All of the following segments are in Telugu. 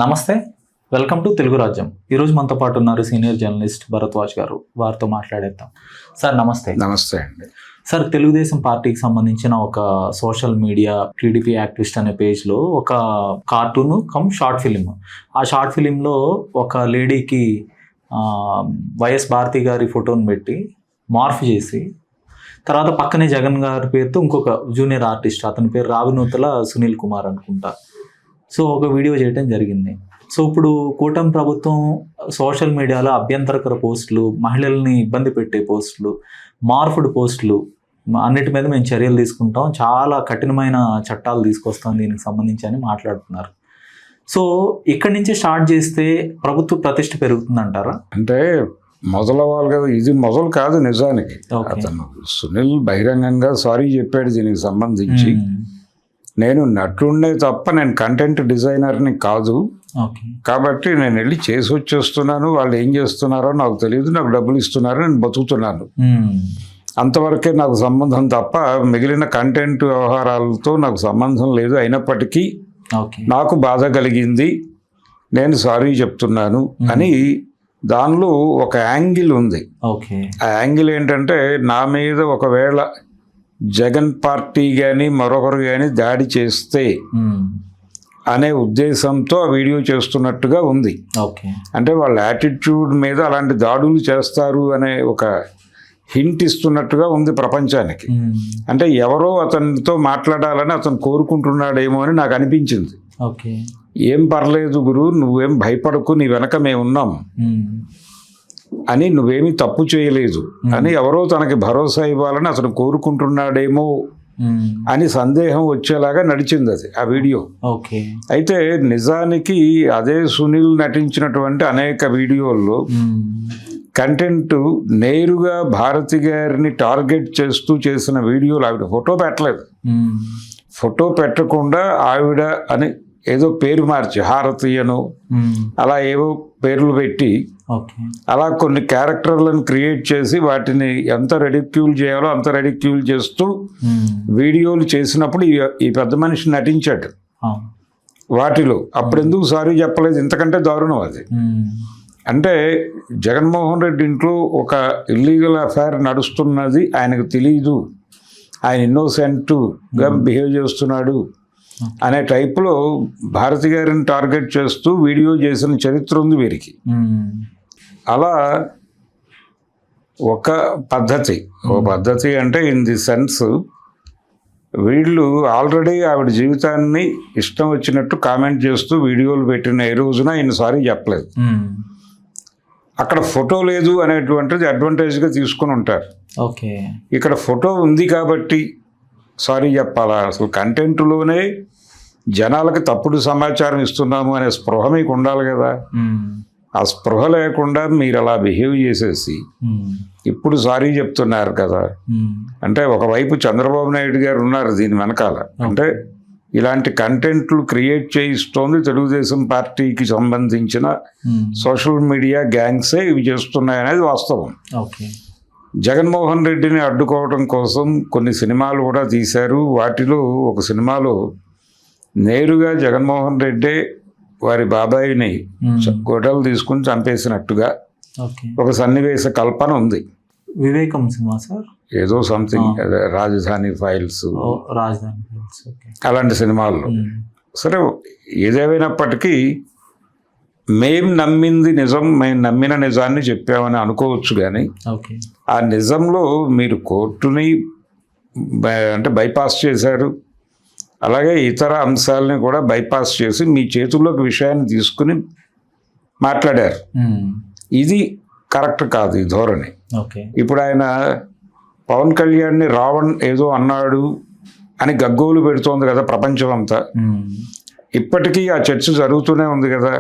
నమస్తే, వెల్కమ్ టు తెలుగు రాజ్యం. ఈరోజు మనతో పాటు ఉన్నారు సీనియర్ జర్నలిస్ట్ భరద్వాజ్ గారు. వారితో మాట్లాడేద్దాం. సార్ నమస్తే. నమస్తే అండి. సార్, తెలుగుదేశం పార్టీకి సంబంధించిన ఒక సోషల్ మీడియా టీడీపీ యాక్టివిస్ట్ అనే పేజ్లో ఒక కార్టూన్ కమ్ షార్ట్ ఫిలిం, ఆ షార్ట్ ఫిలింలో ఒక లేడీకి వైఎస్ భారతి గారి ఫోటోని పెట్టి మార్ఫ్ చేసి తర్వాత పక్కనే జగన్ గారి పేరుతో ఇంకొక జూనియర్ ఆర్టిస్ట్, అతని పేరు రావినూతల సునీల్ కుమార్ అనుకుంటా, సో ఒక వీడియో చేయడం జరిగింది. సో ఇప్పుడు కూటమి ప్రభుత్వం సోషల్ మీడియాలో అభ్యంతరకర పోస్టులు, మహిళల్ని ఇబ్బంది పెట్టే పోస్టులు, మార్ఫుడ్ పోస్టులు అన్నిటి మీద మేము చర్యలు తీసుకుంటాం, చాలా కఠినమైన చట్టాలు తీసుకొస్తాం దీనికి సంబంధించి అని మాట్లాడుతున్నారు. సో ఇక్కడి నుంచి స్టార్ట్ చేస్తే ప్రభుత్వ ప్రతిష్ట పెరుగుతుందంటారా? అంటే మొదలవ్వాలి కదా, ఇది మొదలు కాదు నిజానికి. అతను సునీల్ బహిరంగంగా సారీ చెప్పాడు దీనికి సంబంధించి. నేను నటుడినే తప్ప నేను కంటెంట్ డిజైనర్ని కాదు, కాబట్టి నేను వెళ్ళి చేసి వచ్చేస్తున్నాను, వాళ్ళు ఏం చేస్తున్నారో నాకు తెలియదు, నాకు డబ్బులు ఇస్తున్నారో నేను బతుకుతున్నాను, అంతవరకే నాకు సంబంధం తప్ప మిగిలిన కంటెంట్ వ్యవహారాలతో నాకు సంబంధం లేదు. అయినప్పటికీ నాకు బాధ కలిగింది, నేను సారీ చెప్తున్నాను అని దానిలో ఒక యాంగిల్ ఉంది. ఆ యాంగిల్ ఏంటంటే, నా మీద ఒకవేళ జగన్ పార్టీ కానీ మరొకరు కానీ దాడి చేస్తే అనే ఉద్దేశంతో ఆ వీడియో చేస్తున్నట్టుగా ఉంది. అంటే వాళ్ళ యాటిట్యూడ్ మీద అలాంటి దాడులు చేస్తారు అనే ఒక హింట్ ఇస్తున్నట్టుగా ఉంది ప్రపంచానికి. అంటే ఎవరో అతనితో మాట్లాడాలని అతను కోరుకుంటున్నాడేమో అని నాకు అనిపించింది. ఏం పర్లేదు గురు, నువ్వేం భయపడకు, నీ వెనక మేము ఉన్నాం అని, నువ్వేమీ తప్పు చేయలేదు అని ఎవరో తనకి భరోసా ఇవ్వాలని అతను కోరుకుంటున్నాడేమో అని సందేహం వచ్చేలాగా నడిచింది అది ఆ వీడియో. అయితే నిజానికి అదే సునీల్ నటించినటువంటి అనేక వీడియోల్లో కంటెంట్ నేరుగా భారతి గారిని టార్గెట్ చేస్తూ చేసిన వీడియోలు ఆవిడ ఫోటో పెట్టలేదు. ఫోటో పెట్టకుండా ఆవిడ అని ఏదో పేరు మార్చి హారతీయను అలా ఏవో పేర్లు పెట్టి అలా కొన్ని క్యారెక్టర్లను క్రియేట్ చేసి వాటిని ఎంత రెడిక్యూల్ చేయాలో అంత రెడిక్యూల్ చేస్తూ వీడియోలు చేసినప్పుడు ఈ పెద్ద మనిషి నటించాడు వాటిలో. అప్పుడెందుకు సారీ చెప్పలేదు? ఇంతకంటే దారుణం అది. అంటే జగన్మోహన్ రెడ్డి ఇంట్లో ఒక ఇల్లీగల్ అఫైర్ నడుస్తున్నది ఆయనకు తెలియదు, ఆయన ఇన్నోసెంట్గా బిహేవ్ చేస్తున్నాడు అనే టైప్లో భారతి గారిని టార్గెట్ చేస్తూ వీడియో చేసిన చరిత్ర ఉంది వీరికి. అలా ఒక పద్ధతి అంటే ఇన్ ది సెన్స్ వీళ్ళు ఆల్రెడీ ఆవిడ జీవితాన్ని ఇష్టం వచ్చినట్టు కామెంట్ చేస్తూ వీడియోలు పెట్టిన ఏ రోజున ఈయన సారీ చెప్పలేదు. అక్కడ ఫోటో లేదు అనేటువంటిది అడ్వాంటేజ్గా తీసుకుని ఉంటారు. ఇక్కడ ఫోటో ఉంది కాబట్టి సారీ చెప్పాలా? అసలు కంటెంట్లోనే జనాలకు తప్పుడు సమాచారం ఇస్తున్నాము అనే స్పృహ మీకు ఉండాలి కదా. ఆ స్పృహ లేకుండా మీరు అలా బిహేవ్ చేసేసి ఇప్పుడు సారీ చెప్తున్నారు కదా. అంటే ఒకవైపు చంద్రబాబు నాయుడు గారు ఉన్నారు దీని వెనకాల. అంటే ఇలాంటి కంటెంట్లు క్రియేట్ చేయిస్తోంది తెలుగుదేశం పార్టీకి సంబంధించిన సోషల్ మీడియా గ్యాంగ్సే ఇవి చేస్తున్నాయి అనేది వాస్తవం. జగన్మోహన్ రెడ్డిని అడ్డుకోవడం కోసం కొన్ని సినిమాలు కూడా తీశారు. వాటిలో ఒక సినిమాలో నేరుగా జగన్మోహన్ రెడ్డి వారి బాబాయిని గొడవలు తీసుకుని చంపేసినట్టుగా ఒక సన్నివేశ కల్పన ఉంది. వివేకం సినిమా సార్, ఏదో సంథింగ్ రాజధాని ఫైల్స్ అలాంటి సినిమాల్లో. సరే, ఏదేమైనప్పటికీ మేం నమ్మింది నిజం, మేము నమ్మిన నిజాన్ని చెప్పామని అనుకోవచ్చు. కానీ ఆ నిజంలో మీరు కోర్టుని అంటే బైపాస్ చేశారు, అలాగే ఇతర అంశాలని కూడా బైపాస్ చేసి మీ చేతుల్లోకి విషయాన్ని తీసుకుని మాట్లాడారు. ఇది కరెక్ట్ కాదు ఈ ధోరణి. ఇప్పుడు ఆయన పవన్ కళ్యాణ్ని రావణ్ ఏదో అన్నాడు అని గగ్గోలు పెడుతోంది కదా ప్రపంచం అంతా. ఇప్పటికీ ఆ చర్చ జరుగుతూనే ఉంది కదా.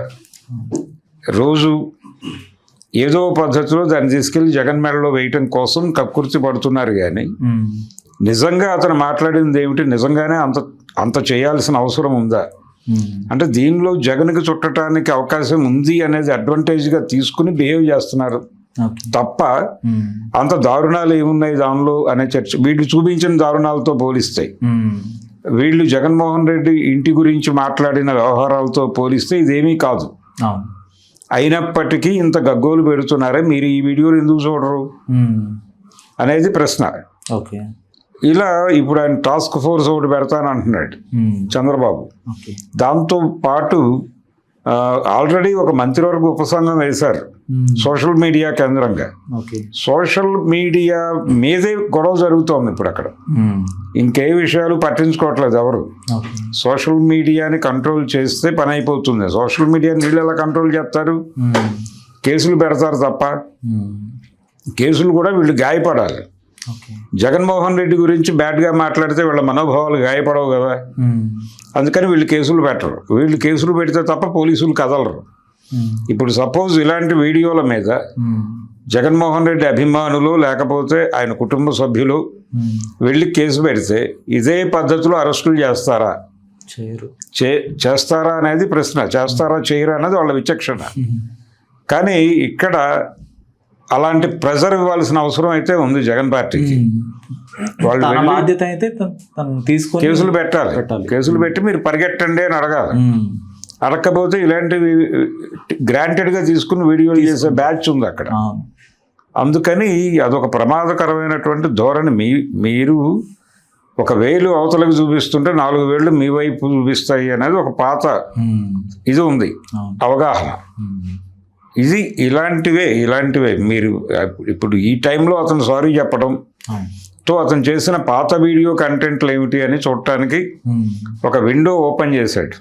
రోజు ఏదో పద్ధతిలో దాన్ని తీసుకెళ్లి జగన్ మెడలో వేయటం కోసం కక్కుర్తి పడుతున్నారు. కానీ నిజంగా అతను మాట్లాడింది ఏమిటి? నిజంగానే అంత చేయాల్సిన అవసరం ఉందా? అంటే దీనిలో జగన్కి చుట్టడానికి అవకాశం ఉంది అనేది అడ్వాంటేజ్గా తీసుకుని బిహేవ్ చేస్తున్నారు తప్ప అంత దారుణాలు ఏమున్నాయి దానిలో అనే చర్చ వీళ్ళు చూపించిన దారుణాలతో పోలిస్తాయి. వీళ్ళు జగన్మోహన్ రెడ్డి ఇంటి గురించి మాట్లాడిన వ్యవహారాలతో పోలిస్తే ఇదేమీ కాదు. అవును. అయినప్పటికీ ఇంత గగ్గోలు పెడుతున్నారే, మీరు ఈ వీడియోలు ఎందుకు చూడరు అనేది ప్రశ్న. ఓకే. ఇలా ఇప్పుడు ఆయన టాస్క్ ఫోర్స్ ఒకటి పెడతానంటున్నాడు చంద్రబాబు. దాంతో పాటు ఆల్రెడీ ఒక మంత్రివర్గ ఉపసంఘం వేశారు సోషల్ మీడియా కేంద్రంగా. సోషల్ మీడియా మీదే గొడవ జరుగుతోంది ఇప్పుడు అక్కడ. ఇంకే విషయాలు పట్టించుకోవట్లేదు ఎవరు. సోషల్ మీడియాని కంట్రోల్ చేస్తే పని అయిపోతుంది. సోషల్ మీడియాని వీళ్ళు ఎలా కంట్రోల్ చేస్తారు? కేసులు పెడతారు తప్ప. కేసులు కూడా వీళ్ళు గాయపడాలి. జగన్మోహన్ రెడ్డి గురించి బ్యాడ్గా మాట్లాడితే వీళ్ళ మనోభావాలు గాయపడవు కదా, అందుకని వీళ్ళు కేసులు పెట్టరు. వీళ్ళు కేసులు పెడితే తప్ప పోలీసులు కదలరు. ఇప్పుడు సపోజ్ ఇలాంటి వీడియోల మీద జగన్మోహన్ రెడ్డి అభిమానులు లేకపోతే ఆయన కుటుంబ సభ్యులు వెళ్ళి కేసు పెడితే ఇదే పద్ధతిలో అరెస్టులు చేస్తారా? చేస్తారా అనేది ప్రశ్న. చేస్తారా చేయరా అనేది వాళ్ళ విచక్షణ. కానీ ఇక్కడ అలాంటి ప్రెజర్ ఇవ్వాల్సిన అవసరం అయితే ఉంది జగన్ పార్టీకి. వాళ్ళు బాధ్యత అయితే కేసులు పెట్టాలి. కేసులు పెట్టి మీరు పరిగెట్టండి అని అడగాలి. అడగకపోతే ఇలాంటివి గ్రాంటెడ్గా తీసుకుని వీడియోలు చేసే బ్యాచ్ ఉంది అక్కడ. అందుకని అదొక ప్రమాదకరమైనటువంటి ధోరణి. మీరు ఒక వేలు అవతలకు చూపిస్తుంటే 4 వేళ్ళు మీ వైపు చూపిస్తాయి అనేది ఒక పాత ఇది ఉంది అవగాహన. ఇది ఇలాంటివే మీరు ఇప్పుడు ఈ టైంలో అతను సారీ చెప్పడంతో అతను చేసిన పాత వీడియో కంటెంట్లు ఏమిటి అని చూడటానికి ఒక విండో ఓపెన్ చేశాడు.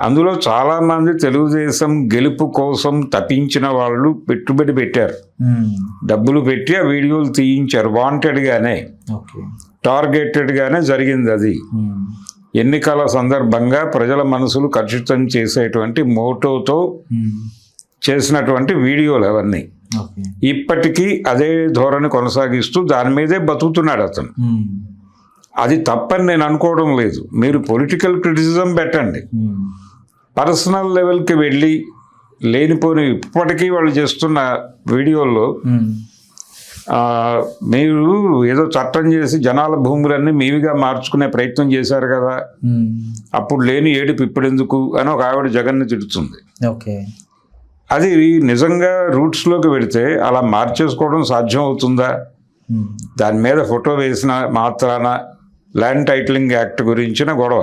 అందులో చాలామంది తెలుగుదేశం గెలుపు కోసం తప్పించిన వాళ్ళు పెట్టుబడి పెట్టారు, డబ్బులు పెట్టి ఆ వీడియోలు తీయించారు. వాంటెడ్గానే, టార్గెటెడ్గానే జరిగింది అది. ఎన్నికల సందర్భంగా ప్రజల మనసులు కలుషితం చేసేటువంటి మోటోతో చేసినటువంటి వీడియోలు అవన్నీ. ఇప్పటికీ అదే ధోరణి కొనసాగిస్తూ దాని మీదే బతుకుతున్నాడు అతను. అది తప్పని నేను అనుకోవడం లేదు. మీరు పొలిటికల్ క్రిటిసిజం పెట్టండి, పర్సనల్ లెవెల్కి వెళ్ళి లేనిపోని ఇప్పటికీ వాళ్ళు చేస్తున్న వీడియోల్లో మీరు ఏదో చట్టం చేసి జనాల భూములన్నీ మీవిగా మార్చుకునే ప్రయత్నం చేశారు కదా, అప్పుడు లేని ఏడుపు ఇప్పుడు ఎందుకు అని ఒక ఆవిడ జగన్ని తిడుతుంది. అది నిజంగా రూట్స్లోకి వెళితే అలా మార్చేసుకోవడం సాధ్యం అవుతుందా? దాని మీద ఫోటో వేసిన మాత్రాన ల్యాండ్ టైటిలింగ్ యాక్ట్ గురించిన గొడవ.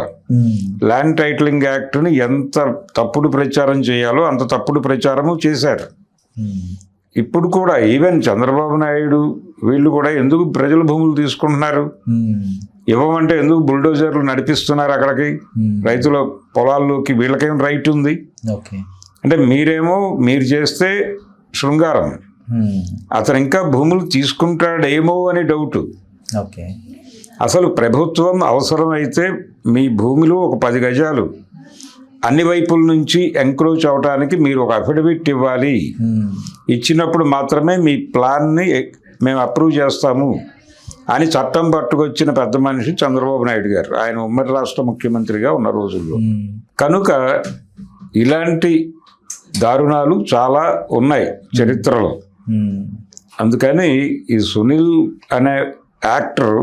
ల్యాండ్ టైటిలింగ్ యాక్ట్ని ఎంత తప్పుడు ప్రచారం చేయాలో అంత తప్పుడు ప్రచారము చేశారు. ఇప్పుడు కూడా ఈవెన్ చంద్రబాబు నాయుడు వీళ్ళు కూడా ఎందుకు ప్రజల భూములు తీసుకుంటున్నారు? ఇవ్వమంటే ఎందుకు బుల్డోజర్లు నడిపిస్తున్నారు అక్కడికి, రైతుల పొలాల్లోకి? వీళ్ళకేం రైట్ ఉంది? అంటే మీరు చేస్తే శృంగారం, అతను ఇంకా భూములు తీసుకుంటాడేమో అని డౌట్. అసలు ప్రభుత్వం అవసరమైతే మీ భూమిలో ఒక 10 గజాలు అన్ని వైపుల నుంచి ఎంక్రోచ్ అవడానికి మీరు ఒక అఫిడవిట్ ఇవ్వాలి. ఇచ్చినప్పుడు మాత్రమే మీ ప్లాన్ని మేము అప్రూవ్ చేస్తాము అని చట్టం పట్టుకొచ్చిన పెద్ద మనిషి చంద్రబాబు నాయుడు గారు. ఆయన ఉమ్మడి రాష్ట్ర ముఖ్యమంత్రిగా ఉన్న రోజుల్లో. కనుక ఇలాంటి దారుణాలు చాలా ఉన్నాయి చరిత్రలో. అందుకని ఈ సునీల్ అనే యాక్టర్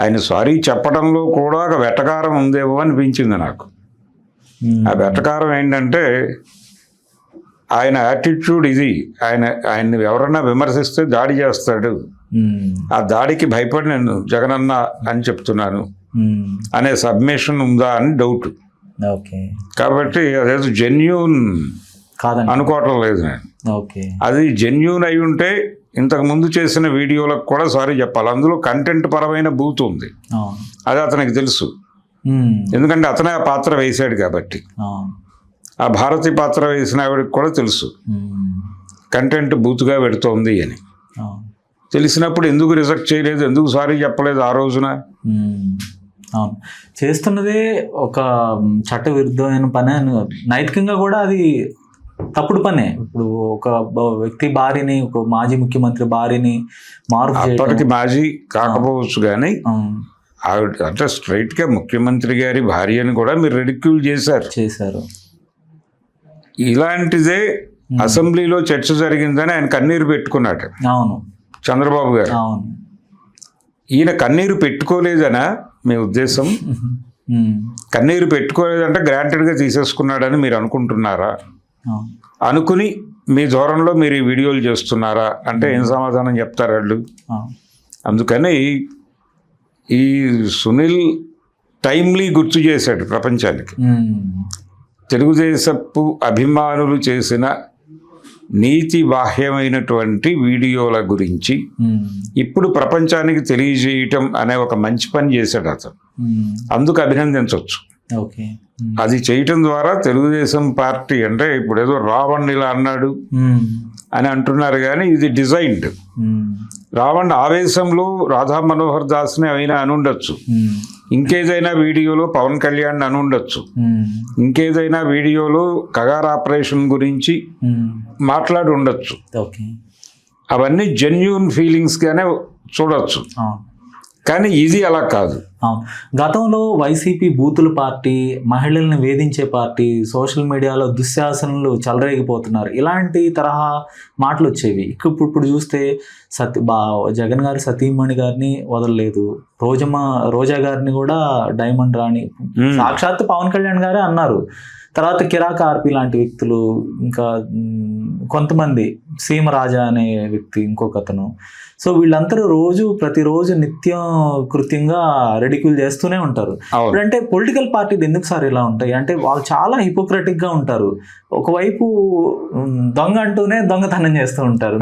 ఆయన సారీ చెప్పడంలో కూడా ఒక వెటకారం ఉందేమో అనిపించింది నాకు. ఆ వెటకారం ఏంటంటే ఆయన యాటిట్యూడ్ ఇది. ఆయన్ని ఎవరన్నా విమర్శిస్తే దాడి చేస్తాడు, ఆ దాడికి భయపడి నేను జగనన్న అని చెప్తున్నాను అనే సబ్మిషన్ ఉందా అని డౌట్. కాబట్టి అదేదో జెన్యూన్ అనుకోవటం లేదు నేను. అది జెన్యూన్ అయి ఉంటే ఇంతకు ముందు చేసిన వీడియోలకు కూడా సారీ చెప్పాలి. అందులో కంటెంట్ పరమైన బూత్ ఉంది, అది అతనికి తెలుసు. ఎందుకంటే అతనే ఆ పాత్ర వేశాడు కాబట్టి. ఆ భారతి పాత్ర వేసిన ఆవిడకి కూడా తెలుసు కంటెంట్ బూత్గా పెడుతోంది అని. తెలిసినప్పుడు ఎందుకు రిజెక్ట్ చేయలేదు, ఎందుకు సారీ చెప్పలేదు ఆ రోజున? అవును, చేస్తున్నదే ఒక చట్ట విరుద్ధమైన పని అని, నైతికంగా కూడా అది తప్పుడు పనే. ఇప్పుడు ఒక వ్యక్తి భార్యని, ఒక మాజీ ముఖ్యమంత్రి భార్యని అప్పటికి మాజీ కాకపోవచ్చు కానీ ఆవిడ అంటే స్ట్రైట్ గా ముఖ్యమంత్రి గారి భార్యని కూడా మీరు రెడిక్యూల్ చేశారు. ఇలాంటిదే అసెంబ్లీలో చర్చ జరిగిందని ఆయన కన్నీరు పెట్టుకున్నాడు. అవును, చంద్రబాబు గారు. అవును, ఈయన కన్నీరు పెట్టుకోలేదనా మీ ఉద్దేశం? కన్నీరు పెట్టుకోలేదంటే గ్రాంటెడ్గా తీసేసుకున్నాడని మీరు అనుకుంటున్నారా? అనుకుని మీ ధోరణిలో మీరు ఈ వీడియోలు చేస్తున్నారా అంటే ఏం సమాధానం చెప్తారు వాళ్ళు? అందుకని ఈ సునీల్ టైమ్లీ గుర్తు చేశాడు ప్రపంచానికి. తెలుగుదేశపు అభిమానులు చేసిన నీతి బాహ్యమైనటువంటి వీడియోల గురించి ఇప్పుడు ప్రపంచానికి తెలియజేయటం అనే ఒక మంచి పని చేశాడు అతను. అందుకు అభినందించవచ్చు. అది చేయటం ద్వారా తెలుగుదేశం పార్టీ అంటే ఇప్పుడు ఏదో రావణ్ ఇలా అన్నాడు అని అంటున్నారు, కానీ ఇది డిజైన్డ్. రావణ్ ఆవేశంలో రాధా మనోహర్ దాస్ని అయినా అనుండొచ్చు, ఇంకేదైనా వీడియోలో పవన్ కళ్యాణ్ అనుండొచ్చు, ఇంకేదైనా వీడియోలో కగార్ ఆపరేషన్ గురించి మాట్లాడి ఉండొచ్చు. అవన్నీ జెన్యూన్ ఫీలింగ్స్గానే చూడొచ్చు, కానీ ఇది అలా కాదు. గతంలో వైసీపీ బూతుల పార్టీ, మహిళల్ని వేధించే పార్టీ, సోషల్ మీడియాలో దుశ్శాసనలు చెలరేగిపోతున్నారు, ఇలాంటి తరహా మాటలు వచ్చేవి. ఇప్పుడు చూస్తే జగన్ గారి సతీమణి గారిని వదలలేదు, రోజా గారిని కూడా డైమండ్ రాణి సాక్షాత్ పవన్ కళ్యాణ్ గారే అన్నారు. తర్వాత కిరాక్ ఆర్పి లాంటి వ్యక్తులు, ఇంకా కొంతమంది సీమరాజా అనే వ్యక్తి, ఇంకొక అతను. సో వీళ్ళందరూ ప్రతిరోజు నిత్యం కృత్యంగా రెడిక్యూల్ చేస్తూనే ఉంటారు. అంటే పొలిటికల్ పార్టీలు ఎందుకు సార్ ఇలా ఉంటాయి అంటే వాళ్ళు చాలా హిపోక్రటిక్ గా ఉంటారు. ఒకవైపు దొంగ అంటూనే దొంగతనం చేస్తూ ఉంటారు.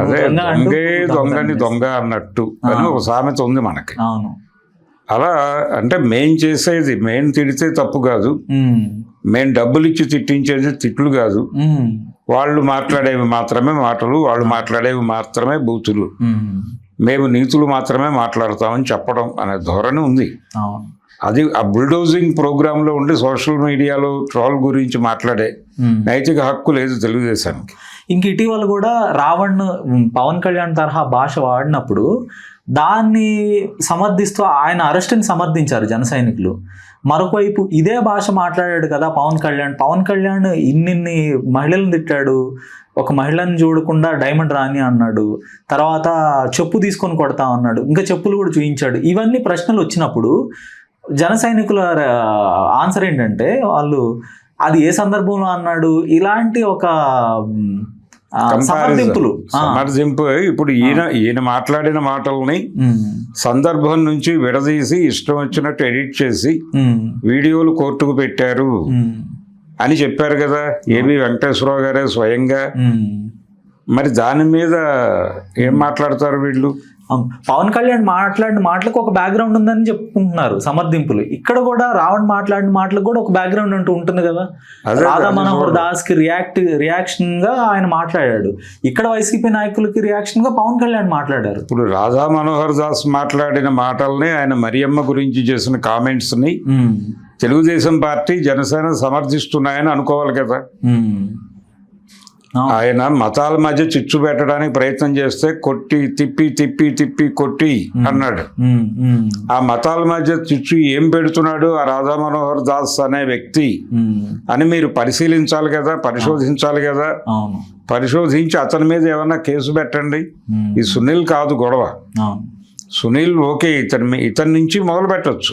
దొంగ అన్నట్టు ఒక సామెత ఉంది మనకి. అవును, అలా అంటే మేం చేసేది, మేం తిడితే తప్పు కాదు, మేం డబ్బులు ఇచ్చి తిట్టించేది తిట్లు కాదు, వాళ్ళు మాట్లాడేవి మాత్రమే మాటలు, వాళ్ళు మాట్లాడేవి మాత్రమే బూతులు, మేము నీతులు మాత్రమే మాట్లాడతామని చెప్పడం అనే ధోరణి ఉంది. అది ఆ బుల్డోజింగ్ ప్రోగ్రాంలో ఉండి సోషల్ మీడియాలో ట్రోల్ గురించి మాట్లాడే నైతిక హక్కు లేదు తెలుగుదేశానికి. ఇంక ఇటీవల కూడా రావణ్ పవన్ కళ్యాణ్ తరహా భాష వాడినప్పుడు దాన్ని సమర్థిస్తూ ఆయన అరెస్ట్ని సమర్థించారు జన సైనికులు. మరొకవైపు ఇదే భాష మాట్లాడాడు కదా పవన్ కళ్యాణ్ ఇన్ని మహిళలను తిట్టాడు, ఒక మహిళను చూడకుండా డైమండ్ రాణి అన్నాడు, తర్వాత చెప్పు తీసుకొని కొడతా అన్నాడు, ఇంకా చెప్పులు కూడా చూపించాడు. ఇవన్నీ ప్రశ్నలు వచ్చినప్పుడు జన సైనికుల ఆన్సర్ ఏంటంటే వాళ్ళు అది ఏ సందర్భంలో అన్నాడు, ఇలాంటి ఒక సమర్థింపు. ఇప్పుడు ఈయన మాట్లాడిన మాటల్ని సందర్భం నుంచి విడదీసి ఇష్టం వచ్చినట్టు ఎడిట్ చేసి వీడియోలు కోర్టుకు పెట్టారు అని చెప్పారు కదా ఏబి వెంకటేశ్వరరావు గారే స్వయంగా. మరి దాని మీద ఏం మాట్లాడతారు వీళ్ళు? పవన్ కళ్యాణ్ మాట్లాడిన మాటలకు ఒక బ్యాక్గ్రౌండ్ ఉందని చెప్పుకుంటున్నారు సమర్థింపులు. ఇక్కడ కూడా రావణ్ మాట్లాడిన మాటలకు కూడా ఒక బ్యాక్గ్రౌండ్ అంటూ ఉంటుంది కదా. రాధా మనోహర్ దాస్ కి రియాక్షన్ గా ఆయన మాట్లాడాడు, ఇక్కడ వైసీపీ నాయకులకి రియాక్షన్ గా పవన్ కళ్యాణ్ మాట్లాడారు. ఇప్పుడు రాధా మనోహర్ దాస్ మాట్లాడిన మాటల్ని, ఆయన మరియమ్మ గురించి చేసిన కామెంట్స్ ని తెలుగుదేశం పార్టీ జనసేన సమర్థిస్తున్నాయని అనుకోవాలి కదా. ఆయన మతాల మధ్య చిచ్చు పెట్టడానికి ప్రయత్నం చేస్తే కొట్టి తిప్పి కొట్టి అన్నాడు. ఆ మతాల మధ్య చిచ్చు ఏం పెడుతున్నాడు ఆ రాధా మనోహర్ దాస్ అనే వ్యక్తి అని మీరు పరిశీలించాలి కదా, పరిశోధించాలి కదా. పరిశోధించి అతని మీద ఏమన్నా కేసు పెట్టండి. ఈ సునీల్ కాదు గొడవ, సునీల్ ఓకే, ఇతని నుంచి మొదలు పెట్టచ్చు.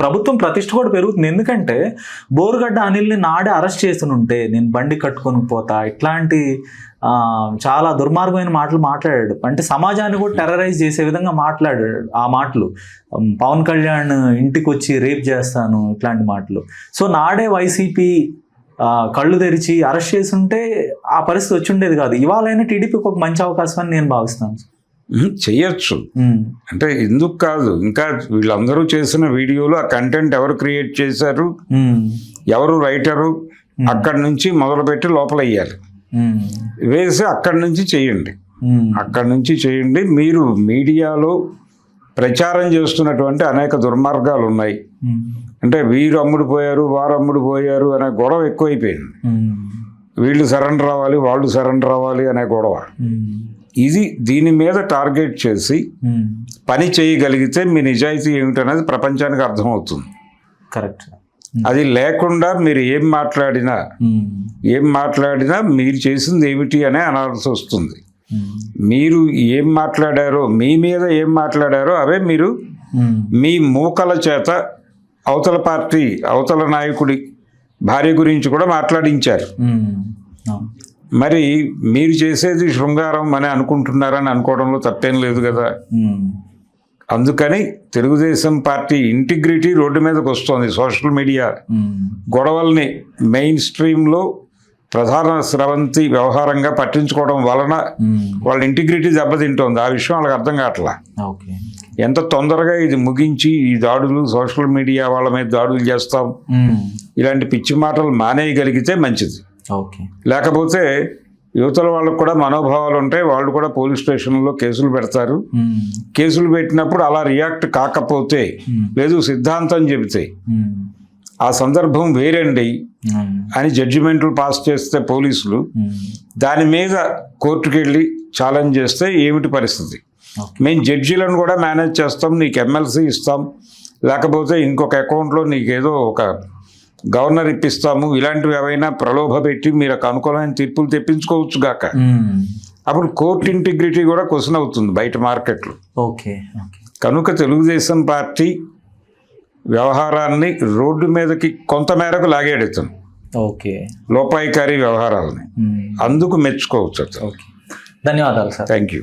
ప్రభుత్వం ప్రతిష్ట కూడా పెరుగుతుంది. ఎందుకంటే బోరుగడ్డ అనిల్ని నాడే అరెస్ట్ చేస్తుంటే నేను బండి కట్టుకొని పోతా, ఇట్లాంటి చాలా దుర్మార్గమైన మాటలు మాట్లాడాడు. అంటే సమాజాన్ని కూడా టెర్రరైజ్ చేసే విధంగా మాట్లాడాడు. ఆ మాటలు పవన్ కళ్యాణ్ ఇంటికి వచ్చి రేప్ చేస్తాను, ఇట్లాంటి మాటలు. సో నాడే వైసీపీ కళ్ళు తెరిచి అరెస్ట్ చేస్తుంటే ఆ పరిస్థితి వచ్చి ఉండేది కాదు. ఇవాళైనా టీడీపీకి ఒక మంచి అవకాశం అని నేను భావిస్తాను. చెయ్యొచ్చు అంటే ఎందుకు కాదు. ఇంకా వీళ్ళందరూ చేసిన వీడియోలు ఆ కంటెంట్ ఎవరు క్రియేట్ చేశారు, ఎవరు రైటరు, అక్కడి నుంచి మొదలుపెట్టి లోపల వేయాలి, వేసి అక్కడి నుంచి చేయండి. మీరు మీడియాలో ప్రచారం చేస్తున్నటువంటి అనేక దుర్మార్గాలు ఉన్నాయి. అంటే వీరు అమ్ముడుపోయారు, వారు అమ్ముడుపోయారు అనే గొడవ ఎక్కువైపోయింది. వీళ్ళు సరెండర్ అవ్వాలి, వాళ్ళు సరెండర్ అవ్వాలి అనే గొడవ. ఇది దీని మీద టార్గెట్ చేసి పని చేయగలిగితే మీ నిజాయితీ ఏమిటనేది ప్రపంచానికి అర్థమవుతుంది. కరెక్ట్. అది లేకుండా మీరు ఏం మాట్లాడినా మీరు చేసింది ఏమిటి అనే అనాల్సి వస్తుంది. మీరు ఏం మాట్లాడారో, మీ మీద ఏం మాట్లాడారో అవే మీరు మీ మూకల చేత అవతల పార్టీ అవతల నాయకుడి భార్య గురించి కూడా మాట్లాడించారు. మరి మీరు చేసేది శృంగారం అని అనుకుంటున్నారని అనుకోవడంలో తప్పేం లేదు కదా. అందుకని తెలుగుదేశం పార్టీ ఇంటిగ్రిటీ రోడ్డు మీదకి వస్తుంది. సోషల్ మీడియా గొడవల్ని మెయిన్ స్ట్రీమ్లో ప్రధాన స్రవంతి వ్యవహారంగా పట్టించుకోవడం వలన వాళ్ళ ఇంటిగ్రిటీ దెబ్బతింటోంది. ఆ విషయం వాళ్ళకి అర్థం కావట్లా. ఎంత తొందరగా ఇది ముగించి ఈ దాడులు సోషల్ మీడియా వాళ్ళ మీద దాడులు చేస్తాం ఇలాంటి పిచ్చి మాటలు మానేయగలిగితే మంచిది. లేకపోతే యువతల వాళ్ళకు కూడా మనోభావాలు ఉంటాయి. వాళ్ళు కూడా పోలీస్ స్టేషన్లో కేసులు పెడతారు. కేసులు పెట్టినప్పుడు అలా రియాక్ట్ కాకపోతే లేదు సిద్ధాంతం చెబితే ఆ సందర్భం వేరండి అని జడ్జిమెంట్లు పాస్ చేస్తే పోలీసులు దాని మీద కోర్టుకు వెళ్ళి ఛాలెంజ్ చేస్తే ఏమిటి పరిస్థితి? మేము జడ్జీలను కూడా మేనేజ్ చేస్తాం, నీకు ఎమ్మెల్సీ ఇస్తాం, లేకపోతే ఇంకొక అకౌంట్లో నీకేదో ఒక గవర్నర్ ఇప్పిస్తాము, ఇలాంటివి ఏవైనా ప్రలోభ పెట్టి మీరు అనుకూలమైన తీర్పులు తెప్పించుకోవచ్చు గాక. అప్పుడు కోర్టు ఇంటిగ్రిటీ కూడా క్వశ్చన్ అవుతుంది బయట మార్కెట్లో. కనుక తెలుగుదేశం పార్టీ వ్యవహారాన్ని రోడ్డు మీదకి కొంతమేరకు లాగేడుతుంది, లోపాయికారి వ్యవహారాలని. అందుకు మెచ్చుకోవచ్చు. ధన్యవాదాలు సార్. Thank you.